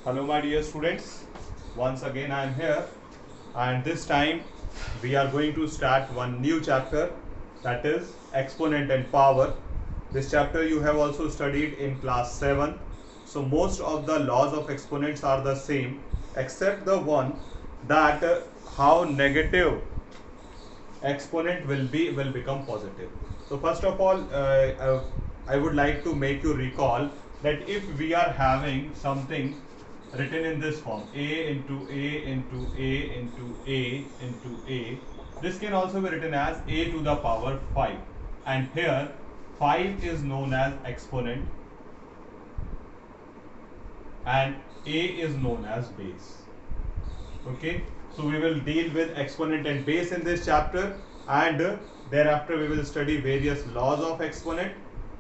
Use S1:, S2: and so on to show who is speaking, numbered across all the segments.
S1: Hello my dear students, once again I am here and this time we are going to start one new chapter, that is exponent and power. This chapter you have also studied in class 7. So most of the laws of exponents are the same except the one that how negative exponent will become positive. So first of all I would like to make you recall that if we are having something written in this form, a into a into a into a into a, this can also be written as a to the power 5, and here 5 is known as exponent and a is known as base. Okay, so we will deal with exponent and base in this chapter, and thereafter we will study various laws of exponent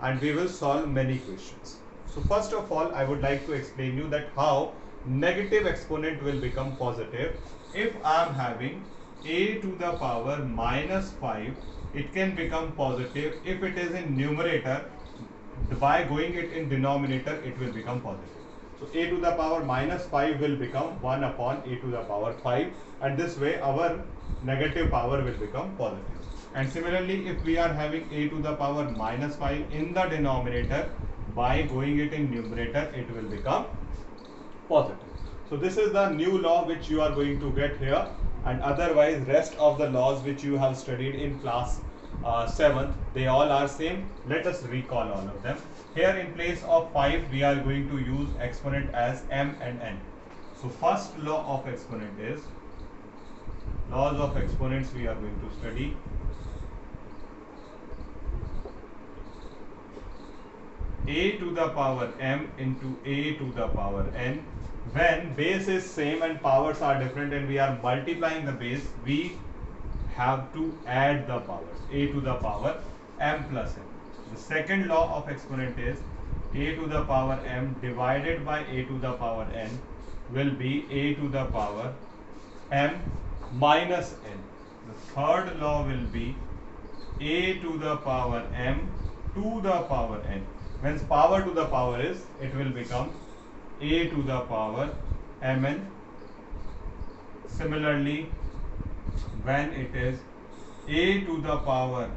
S1: and we will solve many questions. So first of all I would like to explain you that how negative exponent will become positive. If I am having a to the power minus 5, it can become positive if it is in numerator. By going it in denominator, it will become positive. So a to the power minus 5 will become 1 upon a to the power 5, and this way our negative power will become positive. And similarly, if we are having a to the power minus 5 in the denominator, by going it in numerator, it will become positive. So this is the new law which you are going to get here, and otherwise rest of the laws which you have studied in class 7th, they all are same. Let us recall all of them. Here in place of 5 we are going to use exponent as m and n. So first law of exponent is, laws of exponents we are going to study. A to the power m into a to the power n. When base is same and powers are different and we are multiplying the base, we have to add the powers. A to the power m plus n. The second law of exponent is a to the power m divided by a to the power n will be a to the power m minus n. The third law will be a to the power m to the power n. When power to the power is, it will become a to the power mn. Similarly, when it is a to the power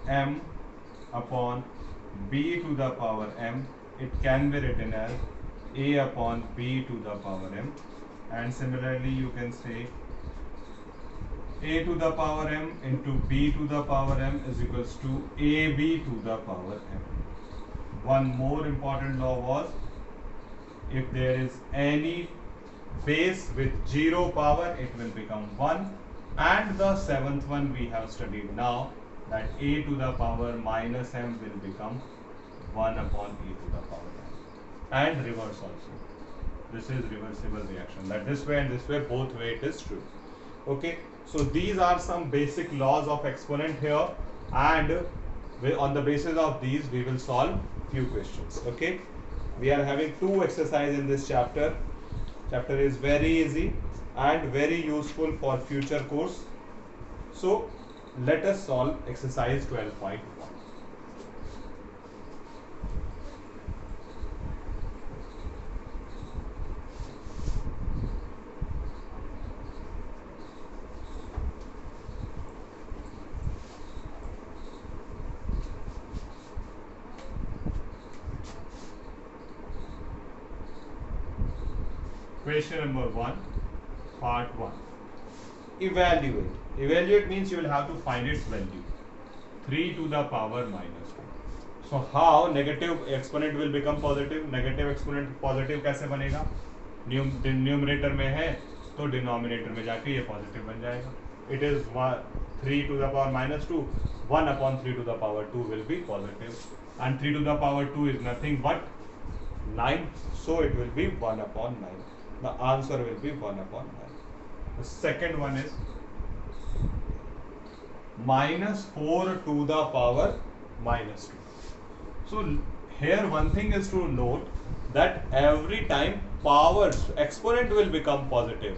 S1: m upon b to the power m, it can be written as a upon b to the power m. And similarly, you can say a to the power m into b to the power m is equals to ab to the power m. One more important law was, if there is any base with 0 power, it will become 1. And the seventh one we have studied now, that a to the power minus m will become 1 upon a to the power m. And reverse also. This is reversible reaction, that this way and this way, both way it is true. Okay, so these are some basic laws of exponent here, and on the basis of these we will solve few questions. Okay, we are having 2 exercises in this chapter. Chapter is very easy and very useful for future course. So let us solve exercise 12.1. Question number 1, part 1. Evaluate. Evaluate means you will have to find its value. 3 to the power minus 2. So how negative exponent will become positive? Negative exponent positive कैसे बनेगा? Numerator में है तो denominator में जाके ये positive बन जाएगा. It is 3 to the power minus 2. 1 upon 3 to the power 2 will be positive, and 3 to the power 2 is nothing but 9, so it will be 1 upon 9. The answer will be 1 upon 9. The second one is minus 4 to the power minus 2. So here one thing is to note that every time powers exponent will become positive,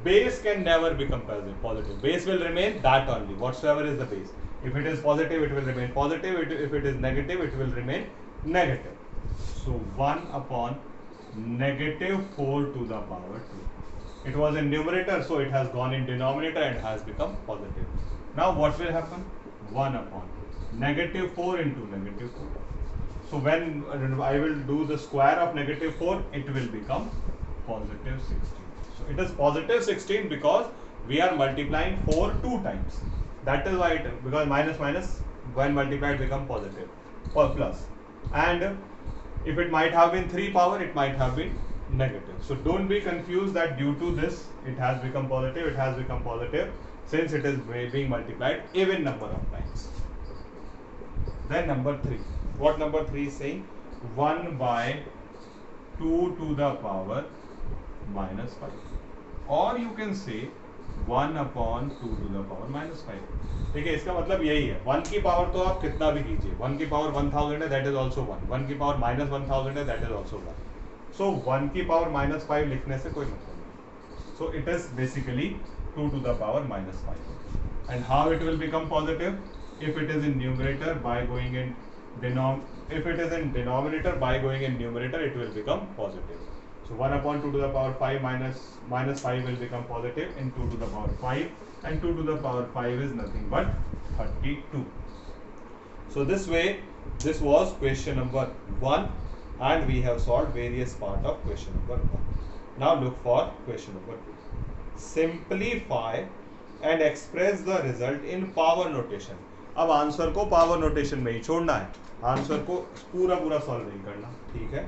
S1: base can never become positive. Base will remain that only, whatsoever is the base. If it is positive, it will remain positive. If it is negative, it will remain negative. So 1 upon -4 to the power 2. It was in numerator, so it has gone in denominator and has become positive. Now what will happen? 1 upon -4 into -4. So when I will do the square of -4, it will become positive 16. So it is positive 16 because we are multiplying 4 2 times. That is why because minus minus when multiplied become positive or plus. And if it might have been 3 power, it might have been negative. So don't be confused that due to this it has become positive. It has become positive since it is being multiplied even number of times. Then number 3. What number 3 is saying? 1 by 2 to the power minus 5. Or you can say 1 upon 2 to the power minus 5. ठीक है, इसका मतलब यही है. 1 की power तो आप कितना भी कीजिए. 1 की पावर 1000 है, that is also 1. 1 की पावर minus 1000 है, that is also 1. So 1 की पावर minus 5 लिखने से कोई मतलब नहीं. So it is basically 2 to the power minus 5. And how it will become positive? If it is in numerator by going in if it is in denominator by going in numerator, it will become positive. So 1 upon 2 to the power 5 minus 5 will become positive in 2 to the power 5, and 2 to the power 5 is nothing but 32. So this way, this was question number 1, and we have solved various part of question number 1. Now look for question number 2. Simplify and express the result in power notation. अब answer को power notation में ही छोड़ना है, answer को पूरा solve नहीं करना. ठीक है,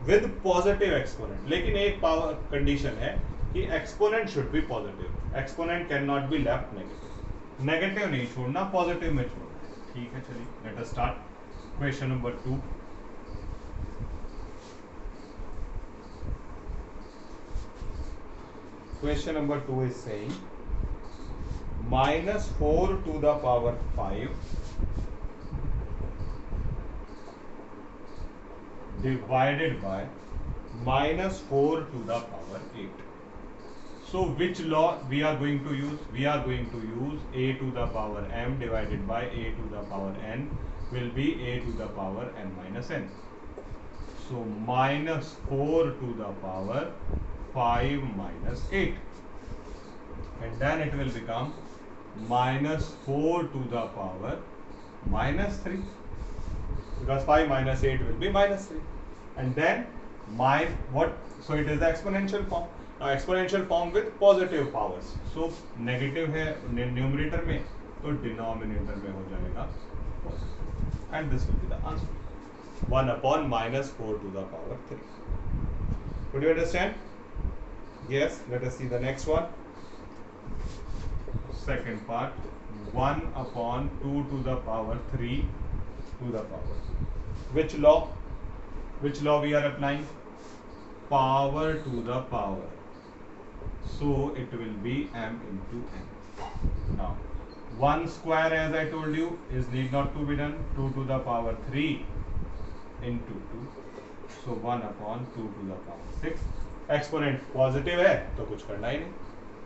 S1: विद पॉजिटिव एक्सपोनेंट. लेकिन एक पावर कंडीशन है कि exponent should be positive. Exponent can not be left negative. Negative नहीं छोड़ना, पॉजिटिव में छोड़ना. ठीक है, चलिए let us start question number 2. Question number 2 is saying -4 to the power 5 divided by -4 to the power 8. So which law we are going to use? We are going to use a to the power m divided by a to the power n will be a to the power n minus n. So -4 to the power 5 minus 8, and then it will become -4 to the power -3, because 5 minus 8 will be -3, and then so it is the exponential form. Now exponential form with positive powers. So negative है numerator में, तो denominator में हो जाएगा positive, and this will be the answer. 1 upon -4 to the power 3. Could you understand? Yes. Let us see the next one. Second part, 1 upon 2 to the power 3 to the power. Which law we are applying? Power to the power. So it will be m into n. Now 1 square, as I told you, is need not to be done. 2 to the power 3 into 2. So 1 upon 2 to the power 6. Exponent positive है तो कुछ करना ही नहीं.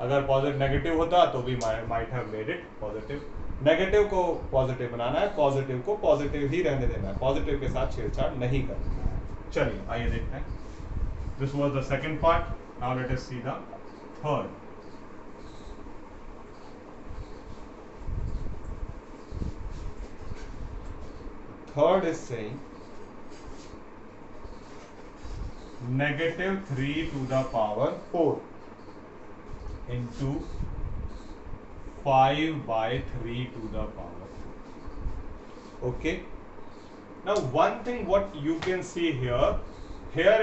S1: अगर positive negative होता तो we might have made it positive. Negative को positive बनाना है, पॉजिटिव को पॉजिटिव ही रहने देना है, पॉजिटिव के साथ छेड़छाड़ नहीं करना है. चलिए आइए देखते हैं. This was the second part. Now let us see the third. Third is saying -3 to the power 4 into 5 by 3 to the power 4. Okay. Now one thing what you can see here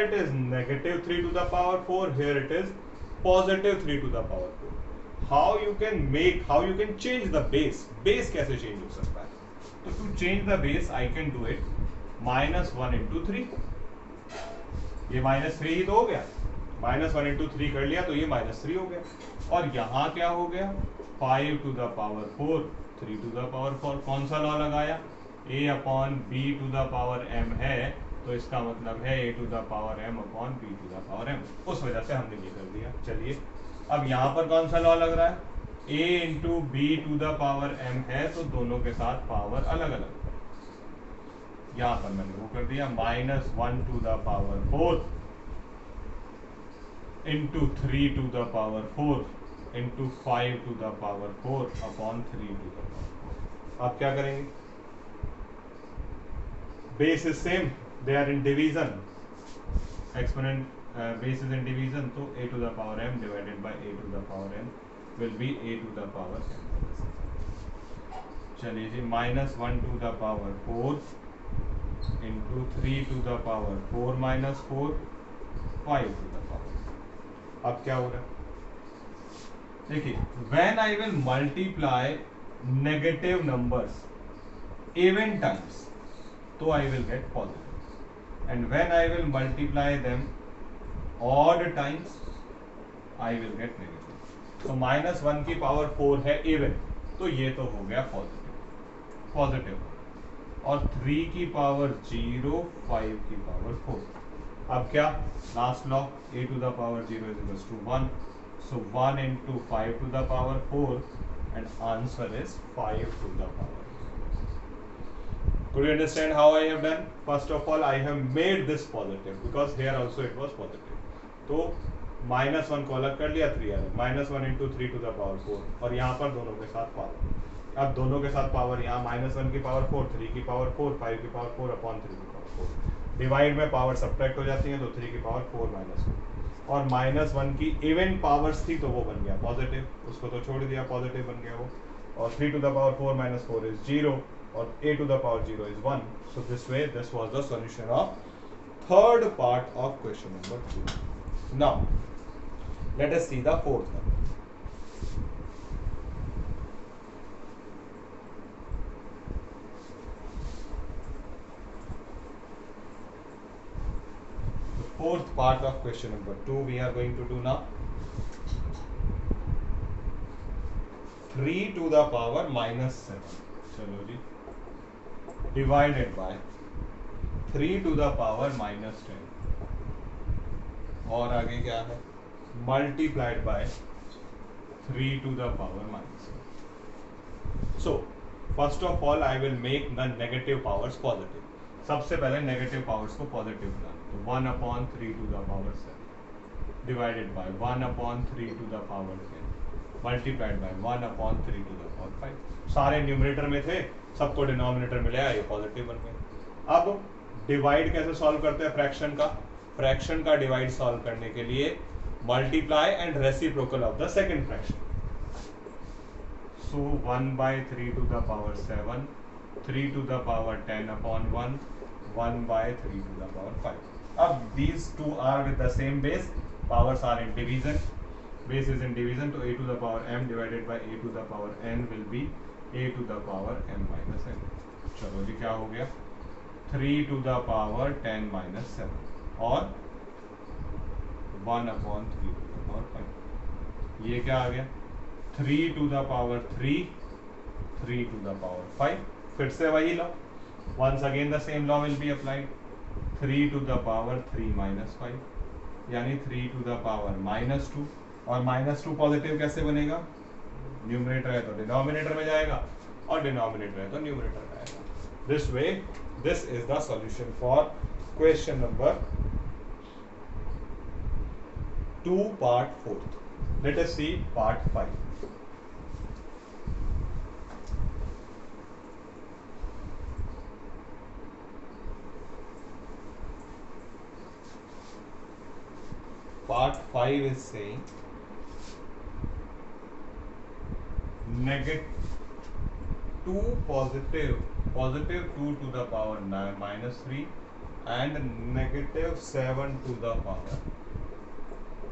S1: it is -3 to the power 4, here it is +3 to the power 4. How you can change the base? Base कैसे change हो सकता है? तो to change the base I can do it -1 into 3. ये -3 ही तो हो गया. -1 into 3 कर लिया तो ये -3 हो गया. और यहाँ क्या हो गया? 5 to the power 4 3 to the power 4. कौन सा लॉ लगाया? a upon b to the power m है, तो इसका मतलब है a to the power m upon b to the power m. उस वजह से हमने ये कर दिया. चलिए अब यहाँ पर कौन सा लॉ लग रहा है? a into b to the power m है, तो दोनों के साथ पावर अलग अलग. यहाँ पर मैंने वो कर दिया -1 to the power 4 into 3 to the power 4 into 5 to the power 4 upon 3 to the power 4. अब क्या करेंगे? Base is same, they are in division. Exponent base is in division, so a to the power m divided by a to the power n will be a to the power n. चलिए जी, -1 to the power 4 into 3 to the power 4 minus 4 5 to the power. अब क्या हो रहा है? देखिए, when I will multiply negative numbers even times, तो I will get positive, and when I will multiply them odd times, I will get negative. तो -1 की power 4 है even, तो ये तो हो गया पॉजिटिव, और 3 की पावर 0, 5 की पावर 4. अब क्या? Last law, a to the power 0 is equals to 1, so 1 into 5 to the power 4 and answer is 5 to the power. Could you understand how I have done? First of all, I have made this positive because here also it was positive. तो -1 को अलग कर लिया, 3 अलग, -1 into 3 to the power 4, और यहाँ पर दोनों के साथ पावर. अब दोनों के साथ पावर, यहाँ -1 की पावर 4, 3 की पावर 4, 5 की पावर 4 अपॉन 3 की पावर 4. डिवाइड में पावर सब्ट्रैक्ट हो जाती है, तो 3 की पावर 4 - 4, और -1 की इवन पावर्स थी तो वो बन गया पॉजिटिव, उसको तो छोड़ दिया, पॉजिटिव बन गया वो. और 3 to the power 4 minus 4 is 0, और a to the power 0 is 1. So this way, this was the solution of third part of question number 2. Now let us see the fourth one. The fourth part of question number 2 we are going to do now. 3 to the power -7, चलो जी, divided by 3 to the power -10, और आगे क्या है? Multiplied by 3 to the power -7. So first of all I will make the negative powers positive. सबसे पहले negative powers को positive बनाना, तो 1/3 to the power 7 divided by 1/3 to the power 10 multiplied by 1/3 to the power 5. सारे numerator में थे, सबको denominator मिला, ये पॉजिटिव बन गया. अब डिवाइड कैसे सॉल्व करते हैं? फ्रैक्शन का डिवाइड सॉल्व करने के लिए multiply and reciprocal of the second fraction. So 1/3 to the power 7, 3 to the power 10 upon 1, 1/3 to the power 5. अब these two are with the same base, powers are in division, base is in division, तो a to the power m divided by a to the power n will be a to the power m minus n. चलो जी, क्या हो गया? 3 to the power 10 minus 7 और 1/3 to the power 5. ये क्या आ गया? 3 to the power 3, 3 to the power 5. फिर से वही law, once again the same law will be applied. 3 to the power 3 minus 5, यानी 3 to the power -2, और -2 पॉजिटिव कैसे बनेगा? न्यूमरेटर है तो डिनोमिनेटर में जाएगा, और डिनोमिनेटर है तो न्यूमरेटर में आएगा. This way, this is the solution for question number 2 part 4. Let us see part 5. Part 5 is saying -2 positive 2 to the power -3 and -7 to the power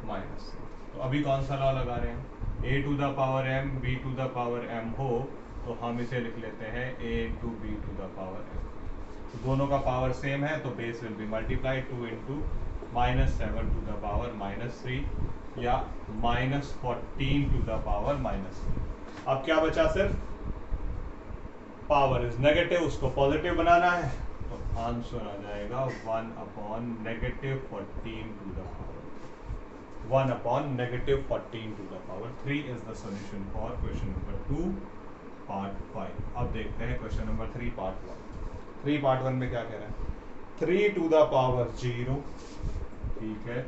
S1: -3. तो अभी कौन सा लॉ लगा रहे हैं? a to the power m, b to the power m हो तो हम इसे लिख लेते हैं a into b to the power m. तो दोनों का पावर सेम है, तो base will be multiplied, 2 into -7 to the power -3 या -14 to the power -3. अब क्या बचा? सिर्फ पावर इज नेगेटिव, उसको पॉजिटिव बनाना है, तो आंसर आ जाएगा 1/-14 to the power 1/-14 to the power 3 is the solution for question number 2 part 5. अब देखते हैं क्वेश्चन नंबर 3 पार्ट 1. 3 पार्ट 1 में क्या कह रहा है, 3 टू द पावर 0, ठीक है,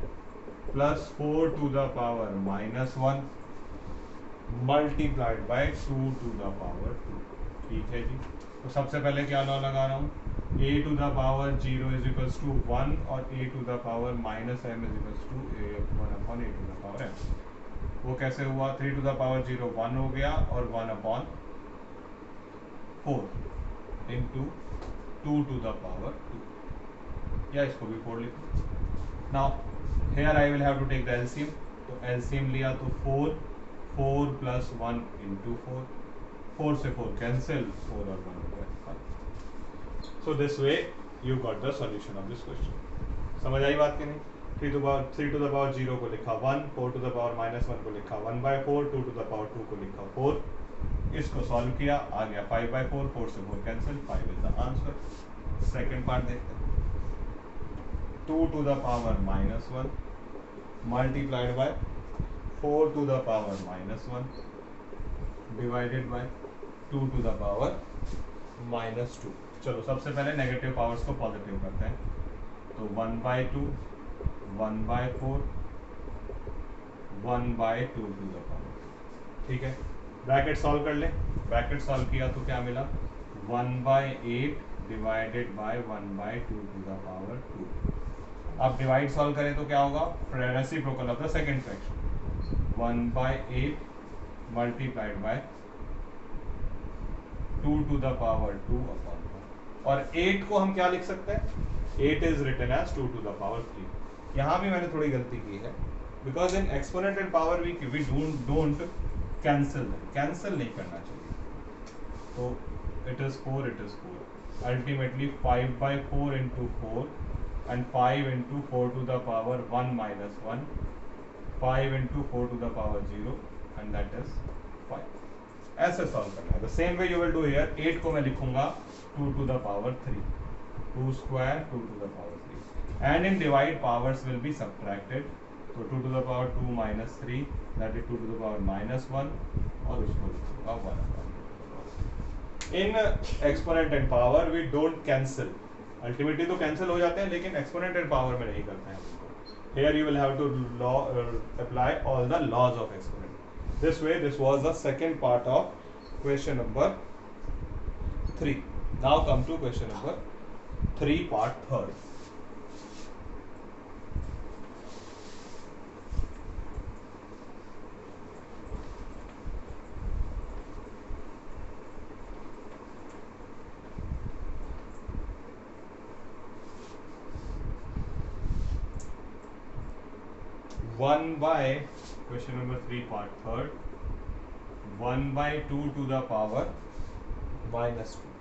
S1: plus 4 to the power -1 multiplied by 2 to the power 2, ठीक है जी। तो सबसे पहले क्या लॉ लगा रहा हूँ, a to the power 0 is equals to 1 और a to the power -m इज equals to 1 upon a to the power m। वो कैसे हुआ, 3 टू द पावर 0 1 हो गया और 1 upon 4 into 2 to the power 2, या इसको भी 4 लिखो। Now here I will have to take the LCM, तो एलसीएम लिया तो 4 प्लस 1 इंटू 4 से 4 कैंसिल, 4 और 1 हो गया 5। So this way you got the solution of this question. समझ आई बात कि नहीं? 3 टू द पावर 0 को लिखा 1, 4 टू द पावर -1 को लिखा 1/4, 2 टू द पावर 2 को लिखा 4, इसको सॉल्व किया, आ गया 5/4, 4 से 4 cancel, 5 is the answer. Second part देखते हैं, 2 to the power -1 multiplied by 4 to the power -1 divided by 2 to the power -2। चलो सबसे पहले नेगेटिव पावर्स को पॉजिटिव करते हैं, तो 1/2 1/4 1/2 टू द पावर, ठीक है। ब्रैकेट सॉल्व कर ले, ब्रैकेट सॉल्व किया तो क्या मिला, 1/8 divided by 1/2 to the power 2। अब डिवाइड सॉल्व करें तो क्या होगा, reciprocal of the second fraction, 1/8 multiplied by 2 to the power 2 upon 1। और 8 को हम क्या लिख सकते हैं, 8 is written as 2 to the power 3। यहाँ भी मैंने थोड़ी गलती की है, because in exponent and power we don't cancel नहीं करना चाहिए, तो it is 4 ultimately 5/4 into 4 and 5 into 4 to the power 1 minus 1, 5 into 4 to the power 0 and that is 5। ऐसे सॉल्व करना है। The same way you will do here, 8 को मैं लिखूंगा 2 to the power 3, 2 square 2 to the power 3 and in divide powers will be subtracted, तो 2 to the power 2 minus 3 that is 2 to the power -1 और उसको लिखूंगा 1। In exponent and power we don't cancel, ultimately तो cancel हो जाते हैं, लेकिन exponent and power में नहीं करते हैं। Here you will have to apply all the laws of exponent. This way this was the second part of question number 3। Now come to question number 3 part third. Question number 3 part third, 1/2 to the power -2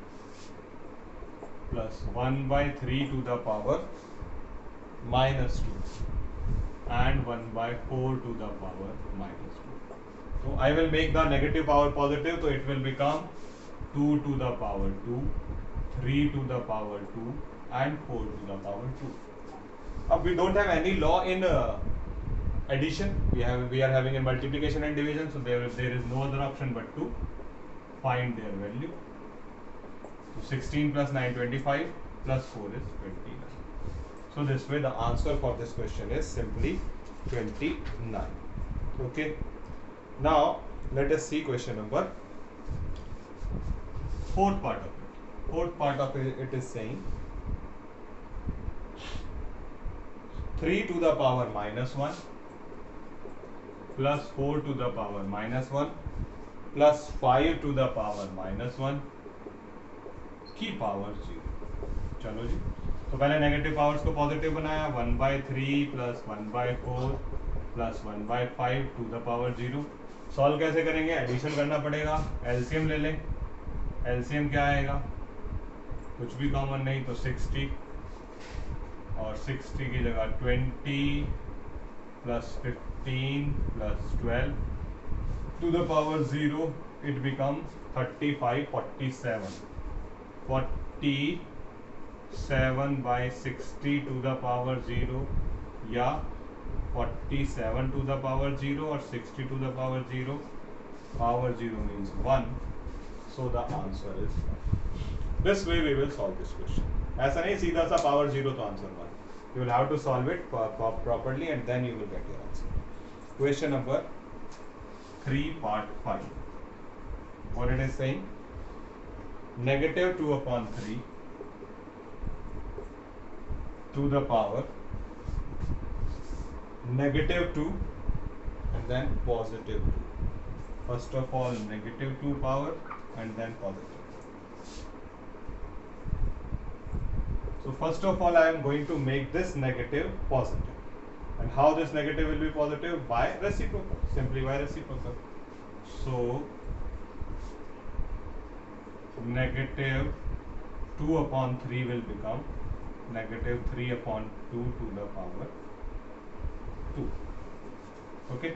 S1: plus 1/3 to the power -2 and 1/4 to the power -2. So I will make the negative power positive, so it will become 2 to the power 2, 3 to the power 2 and 4 to the power 2. We don't have any law in addition, we are having in multiplication and division, so there is no other option but to find their value. So 16 plus 9 25 plus 4 is 29. So this way the answer for this question is simply 29. Okay, now let us see question number fourth part of it. Fourth part of it is saying 3 to the power -1 plus 4 to the power -1 plus 5 to the power -1 की power 0। चलो जी, तो पहले negative powers को positive बनाया, 1/3 plus 1/4 plus 1/5 to the power 0। Solve कैसे करेंगे, addition करना पड़ेगा, एलसीएम ले लें। एलसीएम क्या आएगा, कुछ भी कॉमन नहीं तो 60 और 60 की जगह 20 plus 15 plus 12 to the power 0, it becomes 35 47 by 60 to the power 0 या 47 to the power 0 or 60 to the power 0, power 0 means 1, so the answer is 1। This way we will solve this question. ऐसा नहीं सीधा सा power 0 तो answer 1. You will have to solve it properly and then you will get your answer. Question number 3 part 5. What it is saying? Negative 2 upon 3 to the power negative 2 and then positive 2. First of all negative 2 power and then positive. So first of all I am going to make this negative positive. And how this negative will be positive? By reciprocal. Simply by reciprocal. So negative 2 upon 3 will become negative 3 upon 2 to the power 2. Okay.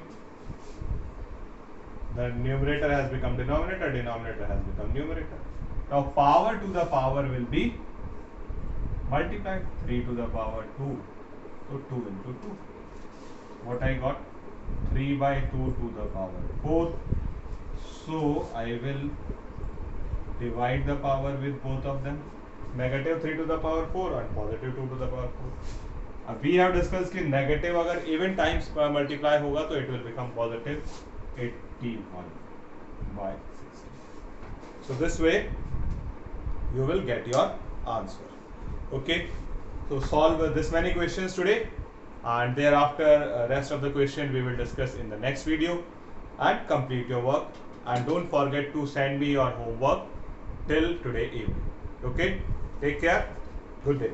S1: The numerator has become denominator, denominator has become numerator. Now power to the power will be multiplied. 3 to the power 2. So 2 into 2. What I got? 3 by 2 to the power 4. So I will divide the power with both of them. Negative 3 to the power 4 and positive 2 to the power 4. We have discussed कि negative अगर even times multiply होगा तो it will become positive 81 by 60. So this way you will get your answer. Okay. So solve this many questions today, and thereafter rest of the question we will discuss in the next video, and complete your work. And don't forget to send me your homework till today evening. Okay. Take care. Good day.